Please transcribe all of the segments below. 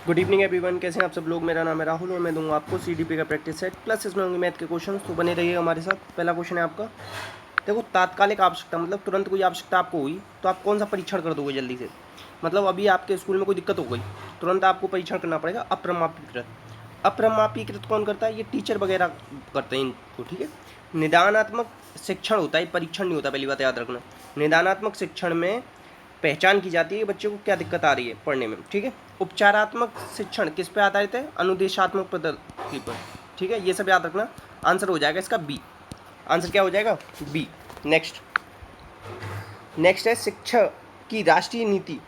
Good evening everyone, कैसे हैं आप सब लोग। मेरा नाम है राहुल और मैं दूंगा आपको सीडीपी का प्रैक्टिस सेट प्लस इसमें होंगे मैथ के क्वेश्चन। तो बने रहिए हमारे साथ। पहला क्वेश्चन है आपका, देखो तात्कालिक आवश्यकता मतलब तुरंत कोई आवश्यकता आपको हुई तो आप कौन सा परीक्षण कर दोगे जल्दी से। मतलब अभी आपके स्कूल में कोई दिक्कत हो गई, तुरंत आपको परीक्षण करना पड़ेगा अप्रमापीकृत। अप्रमापीकृत कौन करता है, ये टीचर वगैरह करते हैं इनको, ठीक है। निदानात्मक शिक्षण होता है, परीक्षण नहीं होता, पहली बात याद रखना। निदानात्मक शिक्षण में पहचान की जाती है कि बच्चे को क्या दिक्कत आ रही है पढ़ने में, ठीक है। उपचारात्मक शिक्षण किस पे आधारित है, अनुदेशात्मक पद्धति पर, ठीक है। ये सब याद रखना। आंसर हो जाएगा इसका बी। आंसर क्या हो जाएगा, बी। नेक्स्ट नेक्स्ट है शिक्षा की राष्ट्रीय नीति।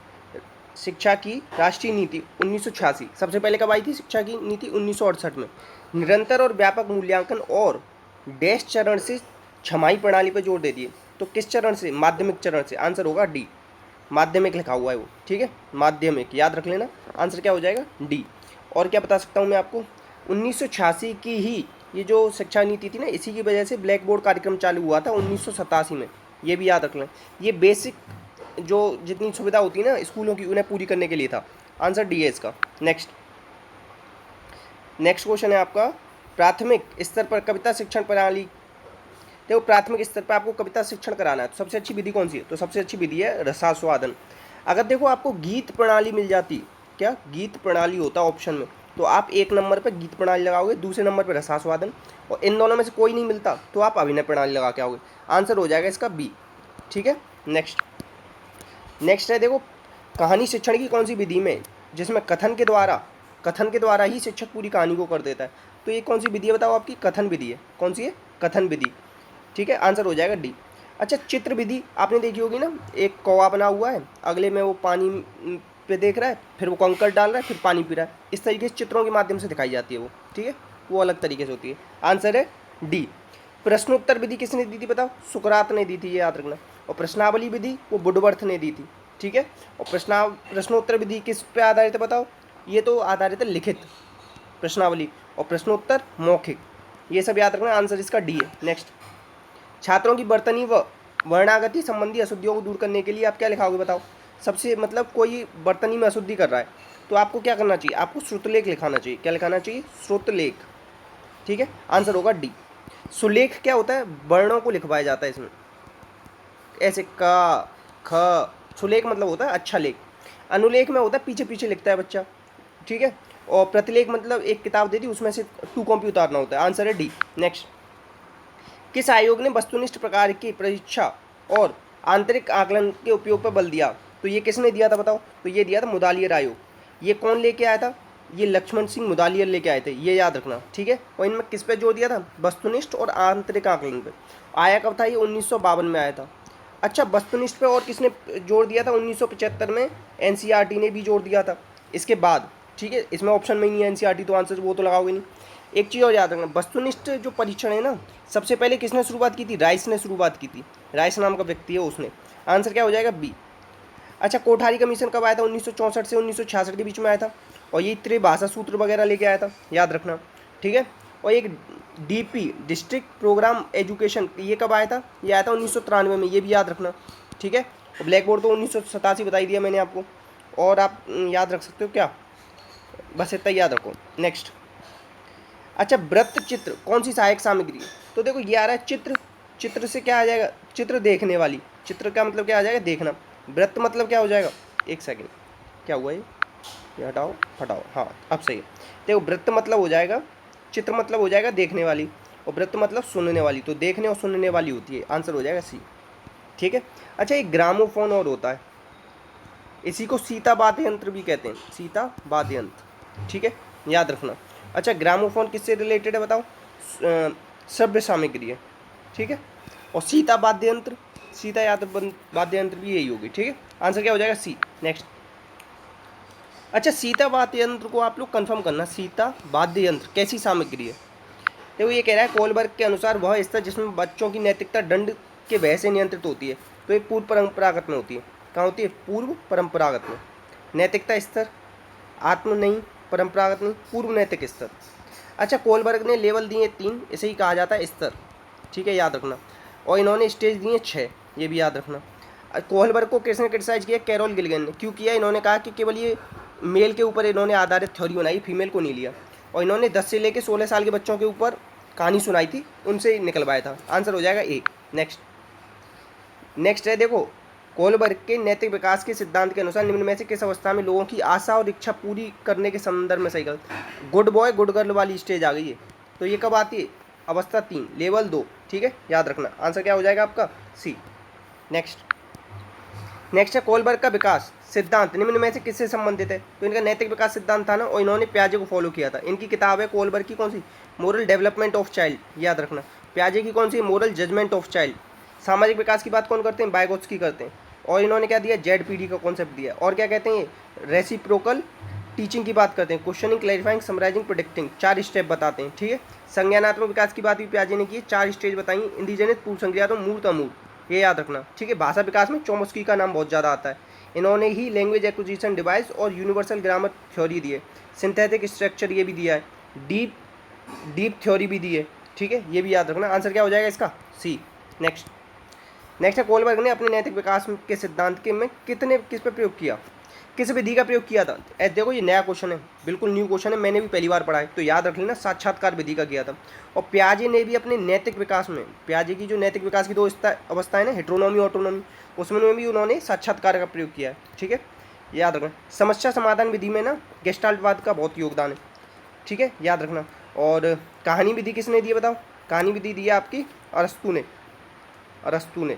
शिक्षा की राष्ट्रीय नीति 1986। सबसे पहले कब आई थी शिक्षा की नीति, 1968 में। निरंतर और व्यापक मूल्यांकन और डैश चरण से छमाही प्रणाली पर जोर दे दिए। तो किस चरण से, माध्यमिक चरण से। आंसर होगा डी, माध्यमिक लिखा हुआ है वो, ठीक है, माध्यमिक याद रख लेना। आंसर क्या हो जाएगा, डी। और क्या बता सकता हूँ मैं आपको, 1986 की ही ये जो शिक्षा नीति थी ना, इसी की वजह से ब्लैक बोर्ड कार्यक्रम चालू हुआ था 1987 में। ये भी याद रख लें। ये बेसिक जो जितनी सुविधा होती है ना स्कूलों की, उन्हें पूरी करने के लिए था। आंसर डी है इसका। नेक्स्ट क्वेश्चन है आपका, प्राथमिक स्तर पर कविता शिक्षण प्रणाली। देखो प्राथमिक स्तर पर आपको कविता शिक्षण कराना है तो सबसे अच्छी विधि कौन सी है, तो सबसे अच्छी विधि है रसास्वादन। अगर देखो आपको गीत प्रणाली मिल जाती, क्या गीत प्रणाली होता ऑप्शन में, तो आप एक नंबर पर गीत प्रणाली लगाओगे, दूसरे नंबर पर रसास्वादन, और इन दोनों में से कोई नहीं मिलता तो आप अभिनय प्रणाली लगा के आओगे। आंसर हो जाएगा इसका बी, ठीक है। नेक्स्ट है देखो, कहानी शिक्षण की कौन सी विधि में जिसमें कथन के द्वारा ही शिक्षक पूरी कहानी को कर देता है। तो ये कौन सी विधि है बताओ, आपकी कथन विधि है। कौन सी है, कथन विधि, ठीक है। आंसर हो जाएगा डी। अच्छा, चित्र विधि आपने देखी होगी ना, एक कौवा बना हुआ है, अगले में वो पानी पे देख रहा है, फिर वो कंकड़ डाल रहा है, फिर पानी पी रहा है। इस तरीके से चित्रों के माध्यम से दिखाई जाती है वो, ठीक है, वो अलग तरीके से होती है। आंसर है डी। प्रश्नोत्तर विधि किसने दी थी बताओ, सुकरात ने दी थी, ये याद रखना। और प्रश्नावली विधि वो वुडवर्थ ने दी थी, ठीक है। और प्रश्नोत्तर विधि किस पे आधारित है बताओ, ये तो आधारित है लिखित प्रश्नावली, और प्रश्नोत्तर मौखिक। ये सब याद रखना। आंसर इसका डी है। नेक्स्ट, छात्रों की वर्तनी व वर्णागति संबंधी अशुद्धियों को दूर करने के लिए आप क्या लिखाओगे बताओ। सबसे मतलब कोई वर्तनी में अशुद्धि कर रहा है तो आपको क्या करना चाहिए, आपको श्रुतलेख लिखाना चाहिए। क्या लिखाना चाहिए, श्रुतलेख, ठीक है। आंसर होगा डी। सुलेख क्या होता है, वर्णों को लिखवाया जाता है इसमें, ऐसे का ख। सुलेख मतलब होता है अच्छा लेख। अनुलेख में होता है पीछे पीछे लिखता है बच्चा, ठीक है। और प्रतिलेख मतलब एक किताब दे दी उसमें से 2 कॉपी उतारना होता है। आंसर है डी। नेक्स्ट, किस आयोग ने वस्तुनिष्ठ प्रकार की परीक्षा और आंतरिक आकलन के उपयोग पर बल दिया। तो ये किसने दिया था बताओ, तो ये दिया था मुदालियर आयोग। ये कौन लेके आया था, ये लक्ष्मण सिंह मुदालियर लेके आए थे, ये याद रखना, ठीक है। और इनमें किस पे जोर दिया था, वस्तुनिष्ठ और आंतरिक आकलन पे। आया कब था, ये 1952 में आया था। अच्छा, वस्तुनिष्ठ पे और किसने जोर दिया था, 1975 में एनसीईआरटी ने भी जोर दिया था इसके बाद, ठीक है। इसमें ऑप्शन में ही नहीं है एनसीईआरटी, तो आंसर वो तो लगाओगे नहीं। एक चीज़ और याद रखना, वस्तुनिष्ठ जो परीक्षण है ना, सबसे पहले किसने शुरुआत की थी, राइस ने शुरुआत की थी। राइस नाम का व्यक्ति है उसने। आंसर क्या हो जाएगा, बी। अच्छा, कोठारी कमीशन कब आया था, 1964 से 1966 के बीच में आया था, और ये त्रिभाषा सूत्र वगैरह लेके आया था, याद रखना, ठीक है। और एक डीपी डिस्ट्रिक्ट प्रोग्राम एजुकेशन, ये कब आया था, ये आया था 1993 में, ये भी याद रखना, ठीक है। और ब्लैक बोर्ड तो 1987 बताई दिया मैंने आपको, और आप याद रख सकते हो क्या, बस इतना याद रखो। नेक्स्ट, अच्छा, वृत्त चित्र कौन सी सहायक सामग्री है। तो देखो ये आ रहा है चित्र, चित्र से क्या आ जाएगा, चित्र देखने वाली। चित्र का मतलब क्या आ जाएगा, देखना। वृत्त मतलब क्या हो जाएगा, एक सेकंड, क्या हुआ ये हटाओ हटाओ, हाँ अब सही है। देखो वृत्त मतलब हो जाएगा, चित्र मतलब हो जाएगा देखने वाली, और वृत्त मतलब सुनने वाली। तो देखने और सुनने वाली होती है। आंसर हो जाएगा सी, ठीक है। अच्छा, एक ग्रामोफोन और होता है, इसी को सीता वाद्य यंत्र भी कहते हैं, सीता वाद्य यंत्र, ठीक है, याद रखना। अच्छा, ग्रामोफोन किससे रिलेटेड है बताओ, श्रव्य सामग्री है, ठीक है। और सीता वाद्य यंत्र, सीता वाद्य यंत्र भी यही होगी, ठीक है। आंसर क्या हो जाएगा, सी। नेक्स्ट, अच्छा, सीता वाद्य यंत्र को आप लोग कंफर्म करना, सीता वाद्य यंत्र कैसी सामग्री है। देखो ये कह रहा है कोलबर्ग के अनुसार वह स्तर जिसमें बच्चों की नैतिकता दंड के भय से नियंत्रित होती है। तो ये पूर्व परंपरागत में होती है। कहाँ होती है, पूर्व परंपरागत में। नैतिकता स्तर, आत्म नहीं, परंपरागत नहीं, पूर्व नैतिक स्तर। अच्छा, कोलबर्ग ने लेवल दिए 3, इसे ही कहा जाता है स्तर, ठीक है, याद रखना। और इन्होंने स्टेज दिए 6, ये भी याद रखना। कोलबर्ग को किसने क्रिटिसाइज किया, कैरोल गिलगन ने। क्यों किया, इन्होंने कहा कि केवल ये मेल के ऊपर इन्होंने आधारित थ्योरी बनाई, फीमेल को नहीं लिया। और इन्होंने 10 से लेकर 16 साल के बच्चों के ऊपर कहानी सुनाई थी, उनसे निकलवाया था। आंसर हो जाएगा ए। नेक्स्ट है देखो, कोलबर्ग के नैतिक विकास के सिद्धांत के अनुसार निम्न में से किस अवस्था में लोगों की आशा और इच्छा पूरी करने के संदर्भ में सही गलत। गुड बॉय गुड गर्ल वाली स्टेज आ गई है, तो ये कब आती है? अवस्था 3 लेवल 2, ठीक है, याद रखना। आंसर क्या हो जाएगा आपका? सी। नेक्स्ट है कोलबर्ग का विकास सिद्धांत निम्न में से किससे संबंधित है? तो इनका नैतिक विकास सिद्धांत था ना, और इन्होंने प्याजे को फॉलो किया था। इनकी किताब है कोलबर्ग की कौन सी? मोरल डेवलपमेंट ऑफ चाइल्ड, याद रखना। प्याजे की कौन सी? Moral judgement of child. सामाजिक विकास की बात कौन करते हैं? वाइगोत्स्की करते हैं। और इन्होंने क्या दिया? ZPD का कॉन्सेप्ट दिया। और क्या कहते हैं? रेसिप्रोकल टीचिंग की बात करते हैं। Questioning, clarifying, summarising, predicting, 4 step बताते हैं, ठीक है। संज्ञानात्मक विकास की बात भी प्याजे ने की, 4 स्टेज बताई। इंद्रियजनित, पूर्व संज्ञात और मूर्त अमूर्त, ये याद रखना, ठीक है। भाषा विकास में चोम्स्की का नाम बहुत ज़्यादा आता है। इन्होंने ही लैंग्वेज एक्विजिशन डिवाइस और यूनिवर्सल ग्रामर थ्योरी दी है। सिंथेटिक स्ट्रक्चर ये भी दिया है। डीप थ्योरी भी दी है, ठीक है, ये भी याद रखना। आंसर क्या हो जाएगा इसका? सी। नेक्स्ट है कोलबर्ग ने अपने नैतिक विकास के सिद्धांत के में किस पे प्रयोग किया? किस विधि का प्रयोग किया था? देखो ये नया क्वेश्चन है, बिल्कुल न्यू क्वेश्चन है, मैंने भी पहली बार पढ़ा है, तो याद रख लेना, साक्षात्कार विधि का किया था। और प्याजे ने भी अपने नैतिक विकास में, प्याजे की जो नैतिक विकास की 2 अवस्थाएं ना, हेट्रोनॉमी, ऑटोनॉमी, उसमें भी उन्होंने साक्षात्कार का प्रयोग किया है, ठीक है, याद रखना। समस्या समाधान विधि में ना गेस्टाल्टवाद का बहुत योगदान है, ठीक है, याद रखना। और कहानी विधि किसने दी है बताओ? कहानी विधि दी है आपकी अरस्तु ने,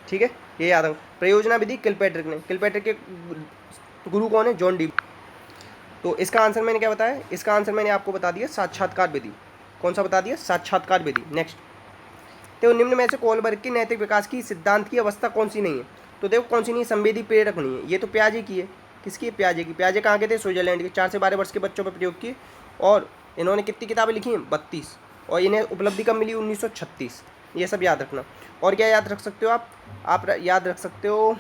ठीक है, ये याद रखना। प्रयोजना विधि किलपैट्रिक ने। किलपैट्रिक के गुरु कौन है? John D. तो इसका आंसर मैंने क्या बताया? इसका आंसर मैंने आपको बता दिया, साक्षात्कार विधि। कौन सा बता दिया? साक्षात्कार विधि। नेक्स्ट, तो निम्न में से कोलबर्ग की नैतिक विकास की सिद्धांत की अवस्था कौन सी नहीं है? तो देखो कौन सी नहीं? संवेदी प्रेरक नहीं है। ये तो प्याजे की है। किसकी है? प्याजे की। प्याजे कहाँ के थे? स्विट्जरलैंड के। 4 से 12 वर्ष के बच्चों पर प्रयोग किए। और इन्होंने कितनी किताबें लिखी हैं? 32। और इन्हें उपलब्धि कब मिली? 1936। ये सब याद रखना। और क्या याद रख सकते हो आप याद रख सकते हो,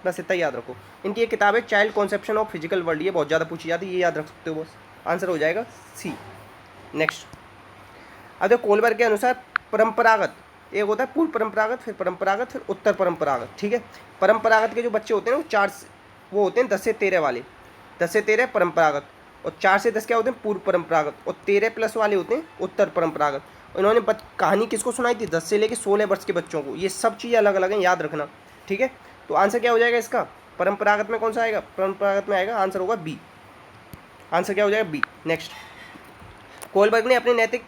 बस इतना याद रखो। इनकी एक किताब है child conception of physical world, ये बहुत ज़्यादा पूछी जाती है, ये याद रख सकते हो बस। आंसर हो जाएगा सी। नेक्स्ट, अब देखो कोलबर्ग के अनुसार परंपरागत, एक होता है पूर्व परंपरागत, फिर परंपरागत, फिर उत्तर परंपरागत, ठीक है। परंपरागत के जो बच्चे होते हैं ना, वो होते हैं 10 से 13 वाले। 10 से 13 परंपरागत, और 4 से 10 क्या होते हैं? पूर्व परंपरागत। और 13+ वाले होते हैं उत्तर परंपरागत। इन्होंने कहानी किसको सुनाई थी? 10 से लेकर 16 वर्ष के बच्चों को। ये सब चीज़ें अलग अलग हैं, याद रखना, ठीक है। तो आंसर क्या हो जाएगा इसका? परंपरागत में कौन सा आएगा? परंपरागत में आएगा, आंसर होगा बी। आंसर क्या हो जाएगा? बी। नेक्स्ट, कोलबर्ग ने अपने नैतिक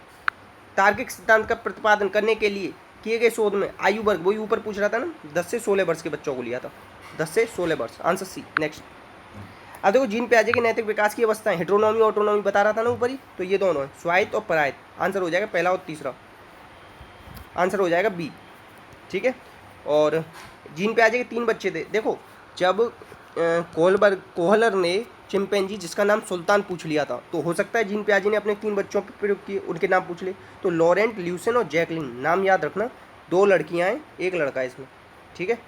तार्किक सिद्धांत का प्रतिपादन करने के लिए किए गए शोध में आयु वर्ग, वही ऊपर पूछ रहा था ना, 10 से 16 वर्ष के बच्चों को लिया था। 10 से 16 वर्ष, आंसर सी। नेक्स्ट, अब देखो जीन प्याजे के नैतिक विकास की अवस्थाएं, हेट्रोनॉमी ऑटोनॉमी बता रहा था ना ऊपर ही, तो ये दोनों है, स्वायत्त और परायत्त। आंसर हो जाएगा पहला और तीसरा, आंसर हो जाएगा बी, ठीक है। और जीन प्याजे के 3 बच्चे थे। देखो जब कोहलर ने चिंपैंजी जिसका नाम सुल्तान पूछ लिया था, तो हो सकता है जीन प्याजे ने अपने 3 बच्चों पर प्रयोग किए, उनके नाम पूछ ले। तो लॉरेंट, ल्यूसेन और जैकलिन, नाम याद रखना। 2 लड़कियां हैं, 1 लड़का है इसमें, ठीक है।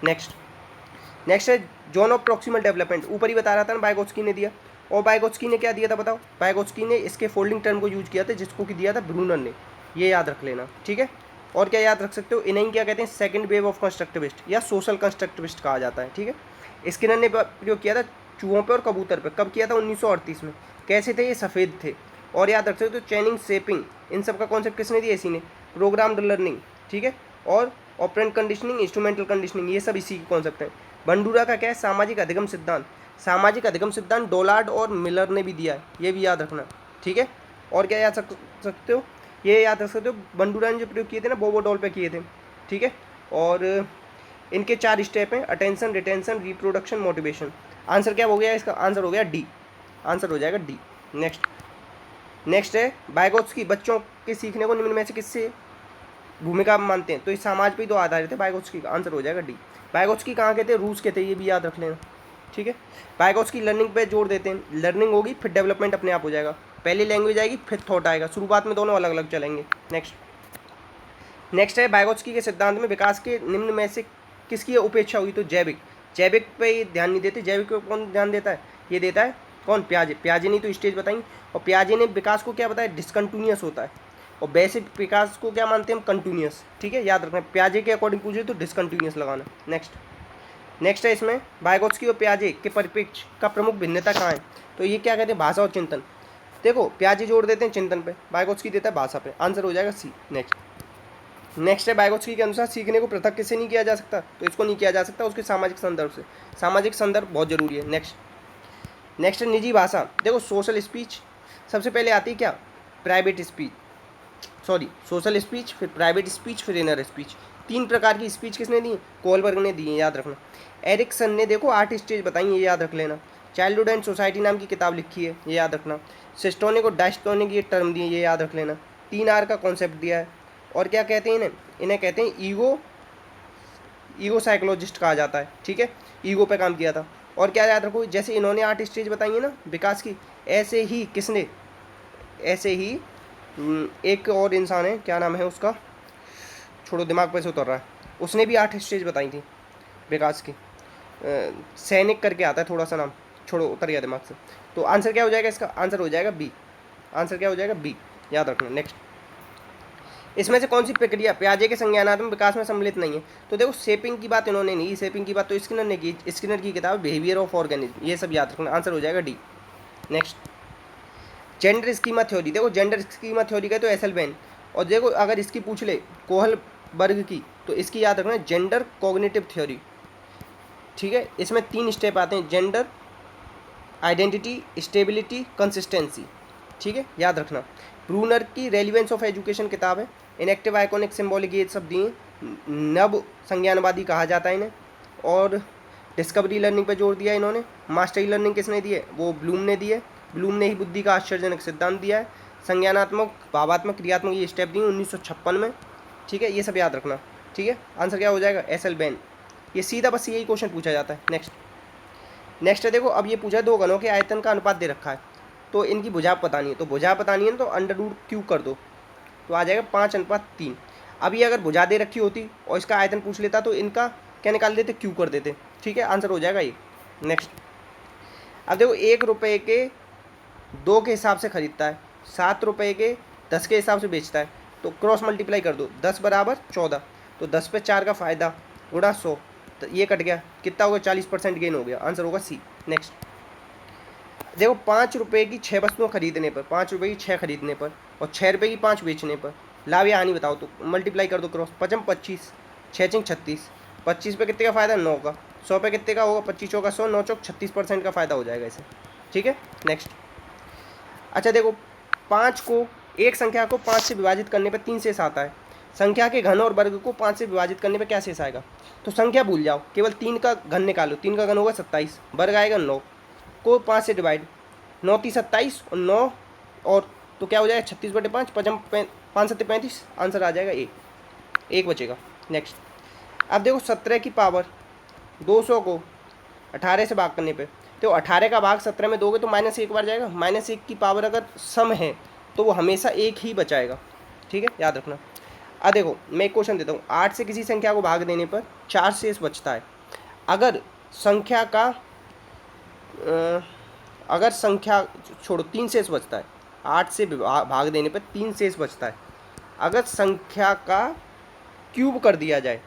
नेक्स्ट है जोन ऑफ प्रॉक्सिमल डेवलपमेंट, ऊपर ही बता रहा था ना, वाइगोत्स्की ने दिया। और वाइगोत्स्की ने क्या दिया था बताओ? वाइगोत्स्की ने इसके फोल्डिंग टर्म को यूज किया था, जिसको कि दिया था ब्रूनर ने, ये याद रख लेना, ठीक है। और क्या याद रख सकते हो? इन्हें क्या कहते हैं? सेकंड वेव ऑफ कंस्ट्रक्टिविस्ट या सोशल कंस्ट्रक्टिविस्ट कहा जाता है, ठीक है। स्किनर ने प्रयोग किया था चूहों पे और कबूतर पे, कब किया था? 1938 में। कैसे थे ये? सफ़ेद थे। और याद रख सकते हो चैनिंग, शेपिंग, इन सब का कॉन्सेप्ट किसने दिया? इसी ने। प्रोग्राम्ड लर्निंग, ठीक है, और ऑपरेंट कंडीशनिंग, इंस्ट्रूमेंटल कंडीशनिंग, ये सब इसी के कॉन्सेप्ट हैं। बंडूरा का क्या है? सामाजिक अधिगम सिद्धांत। सामाजिक अधिगम सिद्धांत डोलार्ड और मिलर ने भी दिया है, ये भी याद रखना, ठीक है। और क्या याद सकते हो? ये याद रख सकते हो बंडूरा ने जो प्रयोग किए थे ना, बोबोडॉल पे किए थे, ठीक है। और इनके 4 स्टेप हैं, attention, retention, reproduction, motivation. Answer क्या हो गया इसका? आंसर हो गया डी, आंसर हो जाएगा डी। नेक्स्ट है वाइगोत्स्की बच्चों के सीखने को निम्न में से किससे भूमिका मानते हैं? तो इस समाज पे ही तो आधारित है वाइगोत्स्की का, आंसर हो जाएगा डी। वाइगोत्स्की कहाँ के थे? रूस के थे, ये भी याद रख लेना, ठीक है। वाइगोत्स्की लर्निंग पे जोर देते हैं, लर्निंग होगी फिर डेवलपमेंट अपने आप हो जाएगा। पहले लैंग्वेज आएगी फिर थॉट आएगा, शुरुआत में दोनों अलग अलग चलेंगे। नेक्स्ट है वाइगोत्स्की के सिद्धांत में विकास के निम्न में से किसकी उपेक्षा हुई? तो जैविक पे ध्यान नहीं देते। जैविक पे कौन ध्यान देता है? ये देता है कौन? प्याजे ने तो स्टेज बताई। और प्याजे ने विकास को क्या बताया? डिसकंटिन्यूअस होता है। और बेसिक विकास को क्या मानते हैं हम? कंटिन्यूअस, ठीक है, याद रखना। प्याजे के अकॉर्डिंग पूछे तो डिसकंटिन्यूअस लगाना। नेक्स्ट है इसमें वाइगोत्स्की और पियाजे के परिप्रेक्ष्य का प्रमुख भिन्नता कहाँ है। तो ये क्या कहते हैं, भाषा और चिंतन। देखो पियाजे जोड़ देते हैं चिंतन पे, वाइगोत्स्की देता है भाषा पे। आंसर हो जाएगा सी। नेक्स्ट है वाइगोत्स्की के अनुसार सीखने को पृथक किससे नहीं किया जा सकता। तो इसको नहीं किया जा सकता उसके सामाजिक संदर्भ से। सामाजिक संदर्भ बहुत जरूरी है। नेक्स्ट है निजी भाषा। देखो सोशल स्पीच, सबसे पहले आती है क्या, private speech, sorry social speech, फिर प्राइवेट स्पीच, फिर इनर स्पीच। 3 प्रकार की स्पीच किसने दी, कोलबर्ग ने दी है, याद रखना। एरिक्सन ने देखो 8 स्टेज बताई, ये याद रख लेना। चाइल्डहुड एंड सोसाइटी नाम की किताब लिखी है, ये याद रखना। सिस्टोनिक और डायस्टोनिक ये टर्म दिए, ये याद रख लेना। 3R का कॉन्सेप्ट दिया है। और क्या कहते हैं इन्हें कहते हैं ईगो साइकोलॉजिस्ट कहा जाता है, ठीक है, ईगो पे काम किया था। और क्या याद रखो, जैसे इन्होंने 8 स्टेज बताई है ना विकास की, ऐसे ही किसने, ऐसे ही एक और इंसान है, क्या नाम है उसका, छोड़ो दिमाग पे से उतर रहा है, उसने भी 8 स्टेज बताई थी विकास की, सैनिक करके आता है थोड़ा सा नाम, छोड़ो उतर गया दिमाग से। तो आंसर क्या हो जाएगा इसका, आंसर हो जाएगा बी। आंसर क्या हो जाएगा, बी, याद रखना। नेक्स्ट, इसमें से कौन सी प्रक्रिया पियाजे के संज्ञानात्मक विकास में सम्मिलित नहीं है। तो देखो शेपिंग की बात इन्होंने नहीं, शेपिंग की बात तो स्किनर ने की, स्किनर की किताब बिहेवियर ऑफ ऑर्गेनिज्म, ये सब याद रखना। आंसर हो जाएगा D. Next, gender schema theory. देखो जेंडर स्कीमा थ्योरी का तो एसेलबैन, और देखो अगर इसकी पूछ ले कोहलबर्ग की, तो इसकी याद रखना जेंडर कॉग्निटिव थ्योरी, ठीक है। इसमें 3 स्टेप आते हैं, जेंडर, आइडेंटिटी, स्टेबिलिटी, कंसिस्टेंसी, ठीक है, याद रखना। ब्रूनर की रेलिवेंस ऑफ एजुकेशन किताब है। इनएक्टिव, आइकॉनिक, सिंबॉलिक, ये सब दिए। नव संज्ञानवादी कहा जाता है इन्हें। और डिस्कवरी लर्निंग पे जोर दिया इन्होंने। मास्टरी लर्निंग किसने दी है, वो ब्लूम ने दी है। ब्लूम ने ही बुद्धि का आश्चर्यजनक सिद्धांत दिया है। संज्ञानात्मक, भावात्मक, क्रियात्मक ये स्टेप दिए 1956 में, ठीक है, ये सब याद रखना, ठीक है। आंसर क्या हो जाएगा, एसेलबैन। ये सीधा बस यही क्वेश्चन पूछा जाता है। नेक्स्ट है देखो, अब ये पूछा 2 घनों के आयतन का अनुपात दे रखा है, तो इनकी भुजा बतानी है। तो भुजा बतानी है तो √Q कर दो, तो आ जाएगा 5:3। अब ये अगर भुजा दे रखी होती और इसका आयतन पूछ लेता तो इनका क्या निकाल देते, Q कर देते, ठीक है, आंसर हो जाएगा ये। नेक्स्ट, अब देखो 1 रुपये के 2 के हिसाब से खरीदता है, 7 रुपये के 10 के हिसाब से बेचता है, तो क्रॉस मल्टीप्लाई कर दो, 10 = 14, तो 10 पे 4 का फ़ायदा गुणा 100, तो ये कट गया, कितना होगा, 40% गेन हो गया, आंसर होगा सी। नेक्स्ट, देखो 5 रुपये की 6 वस्तुएं खरीदने पर, 5 रुपये की 6 खरीदने पर और 6 रुपये की 5 बेचने पर लाभ या हानि बताओ। तो मल्टीप्लाई कर दो, क्रॉस, 5 × 25, 6 × 36, 25 पे कितने का फ़ायदा, 9 का, 100 पे कितने का होगा, 25 चौका 100, 9 चौक 36% का फ़ायदा हो जाएगा इसे, ठीक है। नेक्स्ट, अच्छा देखो 5 को, एक संख्या को 5 से विभाजित करने पर 3 शेष आता है, संख्या के घन और वर्ग को 5 से विभाजित करने पर क्या शेष आएगा। तो संख्या भूल जाओ, केवल 3 का घन निकालो, 3 का घन होगा 27, वर्ग आएगा 9, को 5 से डिवाइड, 9 × 3 = 27 और 9 और तो क्या हो जाएगा 36/5, 5 × 7 = 35, आंसर आ जाएगा ए, 1 बचेगा। नेक्स्ट, अब देखो 17 की पावर 200 को 18 से भाग करने पे, तो 18 का भाग 17 में दोगे तो -1 बार जाएगा, -1 की पावर अगर सम है तो वो हमेशा 1 ही बचाएगा, ठीक है, याद रखना। अब देखो मैं एक क्वेश्चन देता हूँ, 8 से किसी संख्या को भाग देने पर 4 शेष बचता है। अगर संख्या का छोड़ो 3 शेष बचता है, 8 से भाग देने पर 3 शेष बचता है। अगर संख्या का क्यूब कर दिया जाए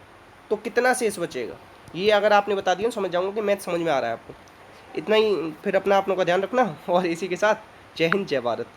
तो कितना शेष बचेगा, ये अगर आपने बता दिया समझ जाऊंगा कि मैथ समझ में आ रहा है आपको। इतना ही, फिर अपना अपनों का ध्यान रखना, और इसी के साथ जय हिंद जय भारत।